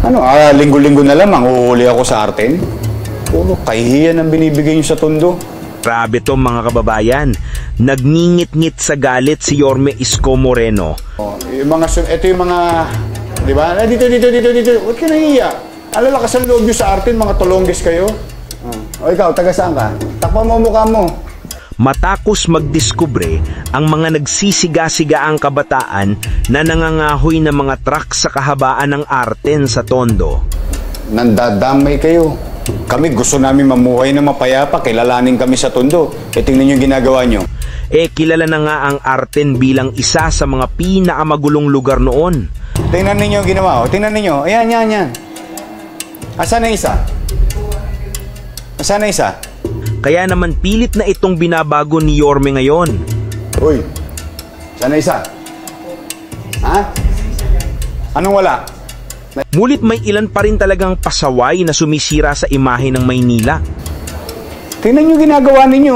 Ano, linggo-linggo na lamang uuuli ako sa Arten? Puro kahihiyan ang binibigay niyo sa Tondo. Grabe to mga kababayan. Nagngingit-ngit sa galit si Yorme Isko Moreno. Ito yung mga, di ba? Dito. Huwag ka nahihiya. Alalakas ang loob nyo sa Arten, mga tulonggis kayo. O ikaw, taga saan ka? Takpan mo mukha mo. Matapos magdiskubre ang mga nagsisiga-sigaang kabataan na nangangahoy ng mga truck sa kahabaan ng Arten sa Tondo. Nandadamay kayo. Kami gusto namin mamuhay na mapayapa, kilalanin kami sa Tondo. Tingnan nyo yung ginagawa nyo. Kilala na nga ang Arten bilang isa sa mga pinakamagulong lugar noon. Tingnan ninyo yung ginawa. Tingnan ninyo. Ayan. Asan na isa? Asan na isa? Kaya naman pilit na itong binabago ni Yorme ngayon. Uy, sana isa? Ha? Anong wala? Mulit may ilan pa rin talagang pasaway na sumisira sa imahe ng Maynila. Tingnan nyo ginagawa ninyo.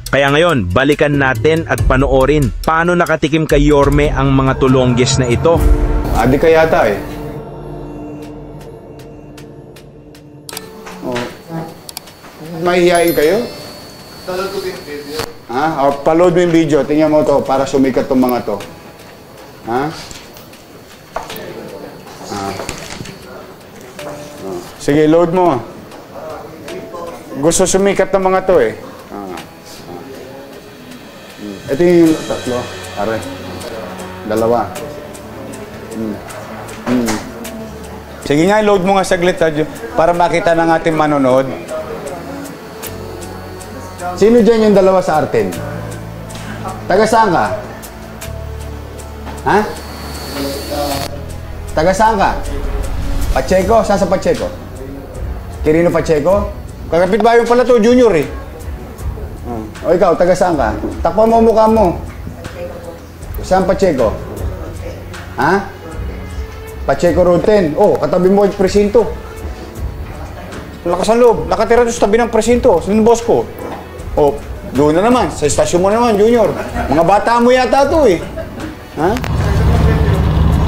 Kaya ngayon, balikan natin at panoorin paano nakatikim kay Yorme ang mga tulongges na ito. Adi ka yata eh. Mahihiyain kayo? Paload ko yung video. Ha? O, paload mo yung video. Tingnan mo to para sumikat tong mga to. Ha? Sige, load mo. Gusto sumikat ng mga to eh. Ito yung tatlo. Are. Dalawa. Sige nga, load mo nga saglit para makita ng ating manonood. Sino dyan yung dalawa sa Arten? Taga saan ka? Ha? Taga saan ka? Pacheco? Saan sa Pacheco? Quirino Pacheco? Kakapit ba yung pala to, Junior eh? O ikaw, taga saan ka? Takpan mo mukha mo. Saan Pacheco? Ha? Pacheco Road 10. Oh, katabi mo yung presinto. Lakas ang loob. Nakatira doon sa tabi ng presinto. Sino boss ko? Oh, doon na naman. Sa estasyon mo naman, Junior. Mga bata mo yata ito eh. Ha?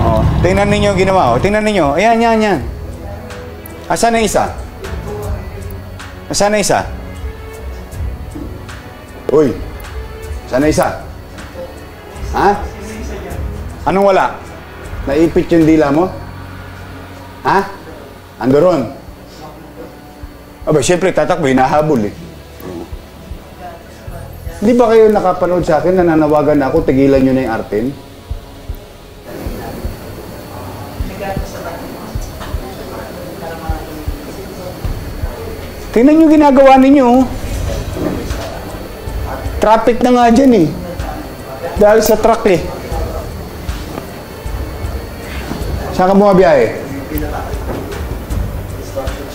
Oh, tingnan ninyo ginawa. Oh, tingnan ninyo. Ayan. Asan na isa? Asan na isa? Uy. Asan na isa? Ha? Anong wala? Naipit yung dila mo? Ha? Ando ron? Aba, siyempre, tatakbo, hinahabol eh. Di ba kayo nakapanood sa akin, nananawagan na ako, tigilan nyo na yung Arten? Tingnan nyo ginagawa ninyo. Traffic na nga dyan eh. Dahil sa truck eh. Saan ka bumabiyahe?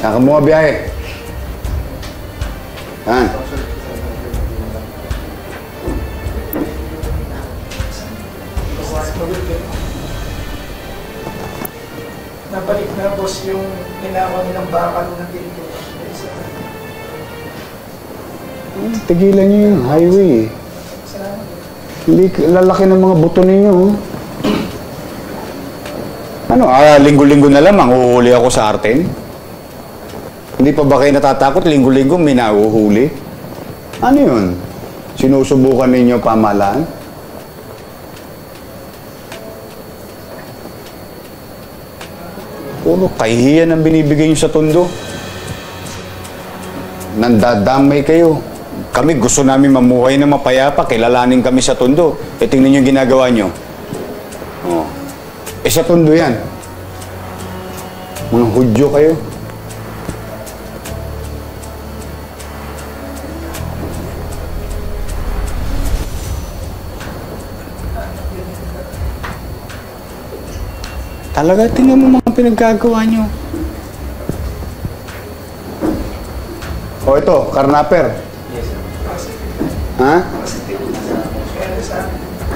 Saan ka bumabiyahe? Saan? Nabalik na boss yung ginagawa nilang bakal na dito. Tigilan nyo yung highway eh. Lalaki ng mga buto ninyo. Ano, linggo-linggo na lamang uuuli ako sa Arten? Hindi pa ba kayo natatakot? Linggo-linggo may nauhuli? Ano yun? Sinusubukan ninyo pamahalaan? Puro kahihiyan ang binibigay niyo sa Tondo. Nandadamay kayo. Kami gusto namin mamuhay na mapayapa, kilalanin kami sa Tondo. Tingnan niyo yung ginagawa niyo. Oh. Sa Tondo yan. Mga Hudyo kayo. Talaga, tingnan mo mga pinaggagawa nyo. O ito, karnaper. Ha?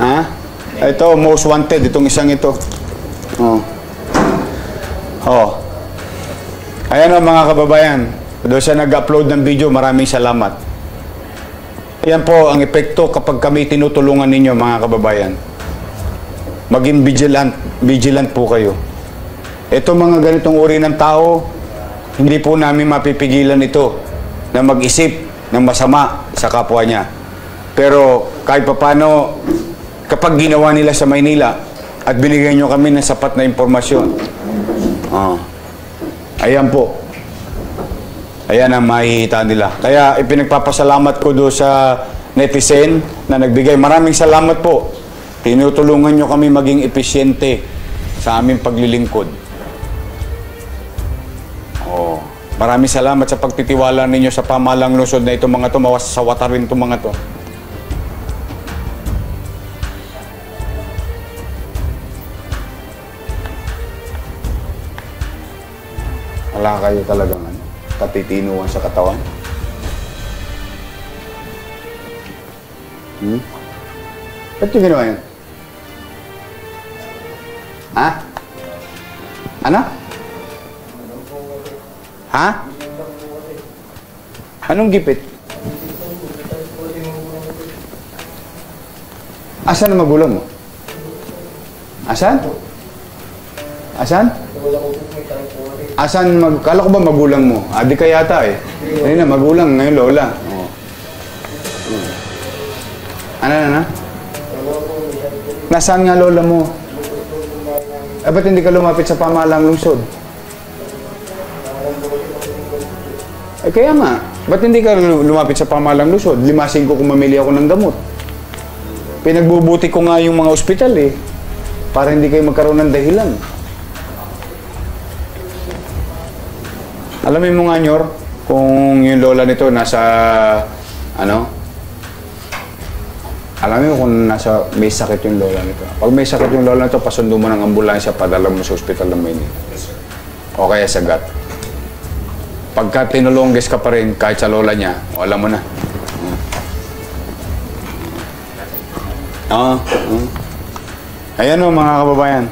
Ha? Ito, most wanted. Itong isang ito. Ayan o mga kababayan. Doon siya nag-upload ng video. Maraming salamat. Yan po ang epekto kapag kami tinutulungan ninyo mga kababayan. maging vigilant po kayo. Ito mga ganitong uri ng tao, hindi po namin mapipigilan ito na mag-isip ng masama sa kapwa niya. Pero kahit papano, kapag ginawa nila sa Maynila at binigyan nyo kami ng sapat na impormasyon, ayan po. Ayan ang mahihita nila. Kaya ipinagpapasalamat ko doon sa netizen na nagbigay. Maraming salamat po. Tinutulungan nyo kami maging epesyente sa aming paglilingkod. Maraming salamat sa pagtitiwala ninyo sa pamahalang lungsod na itong mga to. Mawasawata rin itong mga to. Wala kayo talagang katitinuan sa katawan. Ba't yung ginawa yun? Ha? Ano? Ha? Anong gipit? Asan ang magulang mo? Asan? Asan? Kala ko ba magulang mo? Di ka yata eh. Ayun na, magulang. Ngayon lola. Ano? Nasaan nga lola mo? Ba't hindi ka lumapit sa pamahalang lungsod? Kaya nga, ba't hindi ka lumapit sa pamahalang lungsod? 5-5 kung mamili ako ng gamot. Pinagbubuti ko nga yung mga ospital eh. Para hindi kayo magkaroon ng dahilan. Alamin mo nga, Nyor, kung yung lola nito nasa, alamin mo kung may sakit yung lola nito. Pag may sakit yung lola nito, pasundo mo ng ambulansya, padala mo sa ospital ng Maynila. O kaya sagat. Pagka tinulongges ka pa rin, kahit sa lola niya, alam mo na. Ayan o, mga kababayan.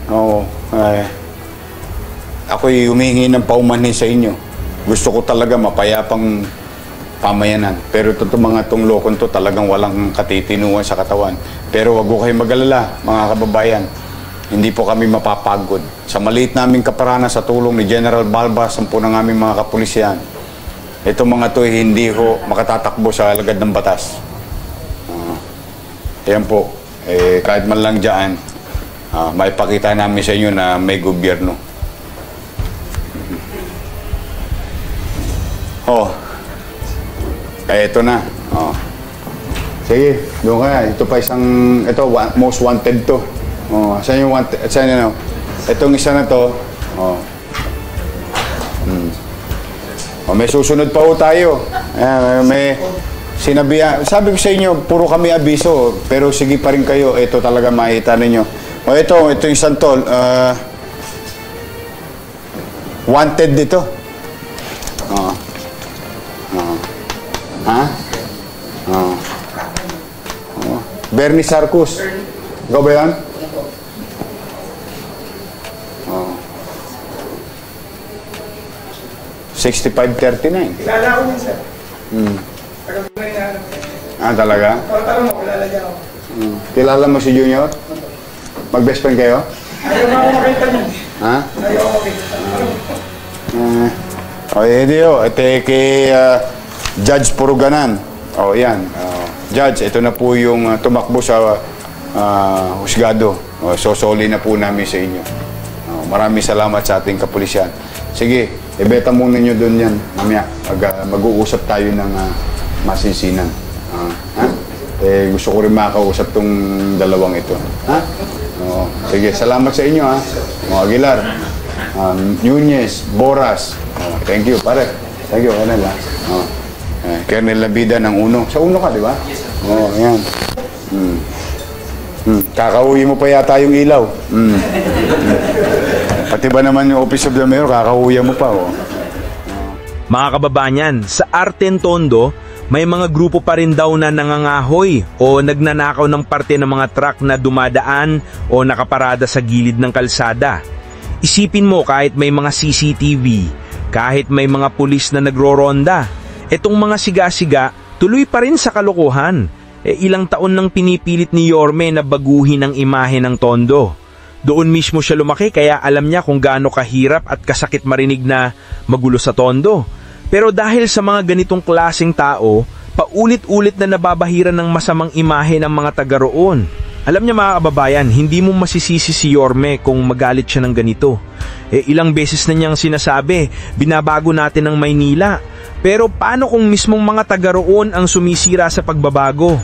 Ako'y humihingi ng paumanhin sa inyo. Gusto ko talaga mapayapang pamayanan. Pero mga itong lokon to talagang walang katitinuan sa katawan. Pero wag ko kayo mag-alala, mga kababayan. Hindi po kami mapapagod. Sa maliit naming kaparana sa tulong ni General Balba, 10 ng aming mga kapulisyan, itong mga to hindi ho makatatakbo sa alagad ng batas. Yan po. Kahit man lang dyan, maipakita namin sa inyo na may gobyerno. Kaya ito na. Sige, doon kaya. Ito pa ito, most wanted to. Saan yung wanted? Saan yun? Itong isa na to. May susunod pa ho tayo. May sinabi, sabi ko sa inyo, puro kami abiso. Pero sige pa rin kayo. Ito talaga makita ninyo. Ito yung isang to. Wanted dito. Bernie Sarcus. Ikaw ba yan? $65.39. Kilala ko yun, sir. Tagal ko na hinahanap. Talaga? Tanong mo, kilala niya ako. Kilala mo si Junior? Mag-best friend kayo? Ayaw mo ako makita niya. Ha? Ayaw ako makita. Hindi ho. Ito kay Judge Puruganan. Yan. Judge, ito na po yung tumakbo sa husgado. Sosoli na po namin sa inyo. Maraming salamat sa ating kapulisyan. Sige, ibeta muna nyo doon yan. Mamaya, mag-uusap tayo ng masinsinan. Gusto ko rin makausap tong dalawang ito. Sige, salamat sa inyo. Aguilar, Nunez, Boras. Thank you, pare. Thank you, Colonel. Colonel Labida ng Uno. Sa Uno ka, di ba? Yan. Kakauwi mo pa yata yung ilaw. Pati ba naman yung Office of the Mayor, kakauwi mo pa. Mga kababayan, sa Arten Tondo, may mga grupo pa rin daw na nangangahoy o nagnanakaw ng parte ng mga truck na dumadaan o nakaparada sa gilid ng kalsada. Isipin mo, kahit may mga CCTV, kahit may mga pulis na nagroronda, itong mga siga-siga tuloy pa rin sa kalokohan. Ilang taon nang pinipilit ni Yorme na baguhin ang imahe ng Tondo. Doon mismo siya lumaki kaya alam niya kung gaano kahirap at kasakit marinig na magulo sa Tondo. Pero dahil sa mga ganitong klaseng tao, paulit-ulit na nababahiran ng masamang imahe ng mga taga roon. Alam niya mga kababayan, hindi mo masisisi si Yorme kung magalit siya ng ganito. Ilang beses na niyang sinasabi, binabago natin ang Maynila. Pero paano kung mismong mga taga roon ang sumisira sa pagbabago?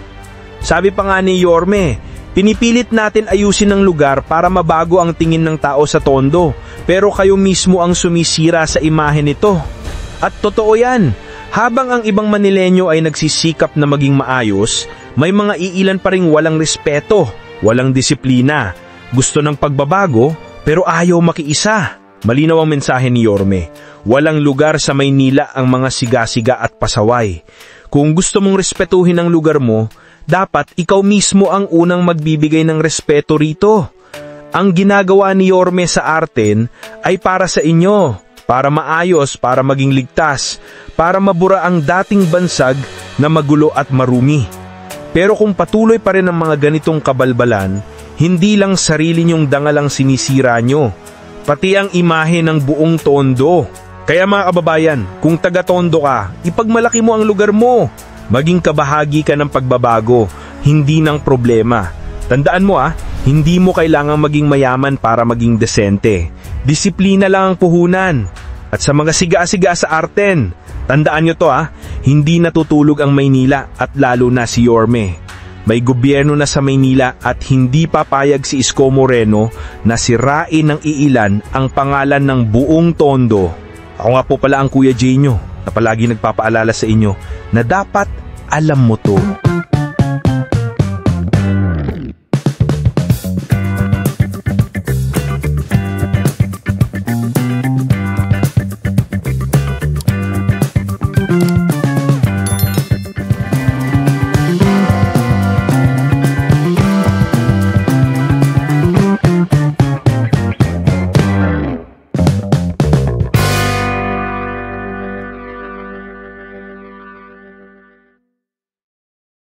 Sabi pa nga ni Yorme, pinipilit natin ayusin ang lugar para mabago ang tingin ng tao sa Tondo, pero kayo mismo ang sumisira sa imahe nito. At totoo yan, habang ang ibang Manileño ay nagsisikap na maging maayos, may mga iilan pa ring walang respeto, walang disiplina, gusto ng pagbabago pero ayaw makiisa. Malinaw ang mensahe ni Yorme, walang lugar sa Maynila ang mga siga-siga at pasaway. Kung gusto mong respetuhin ang lugar mo, dapat ikaw mismo ang unang magbibigay ng respeto rito. Ang ginagawa ni Yorme sa Arten ay para sa inyo, para maayos, para maging ligtas, para mabura ang dating bansag na magulo at marumi. Pero kung patuloy pa rin ang mga ganitong kabalbalan, hindi lang sarili niyong dangalang sinisira nyo, pati ang imahe ng buong Tondo. Kaya mga kababayan, kung taga-Tondo ka, ipagmalaki mo ang lugar mo. Maging kabahagi ka ng pagbabago, hindi ng problema. Tandaan mo hindi mo kailangang maging mayaman para maging desente. Disiplina lang ang puhunan. At sa mga siga-siga sa Arten, tandaan nyo to hindi natutulog ang Maynila at lalo na si Yorme. May gobyerno na sa Maynila at hindi papayag si Isko Moreno na sirain ng iilan ang pangalan ng buong Tondo. Ako nga po pala ang Kuya Jenyo na palagi nagpapaalala sa inyo na dapat alam mo to.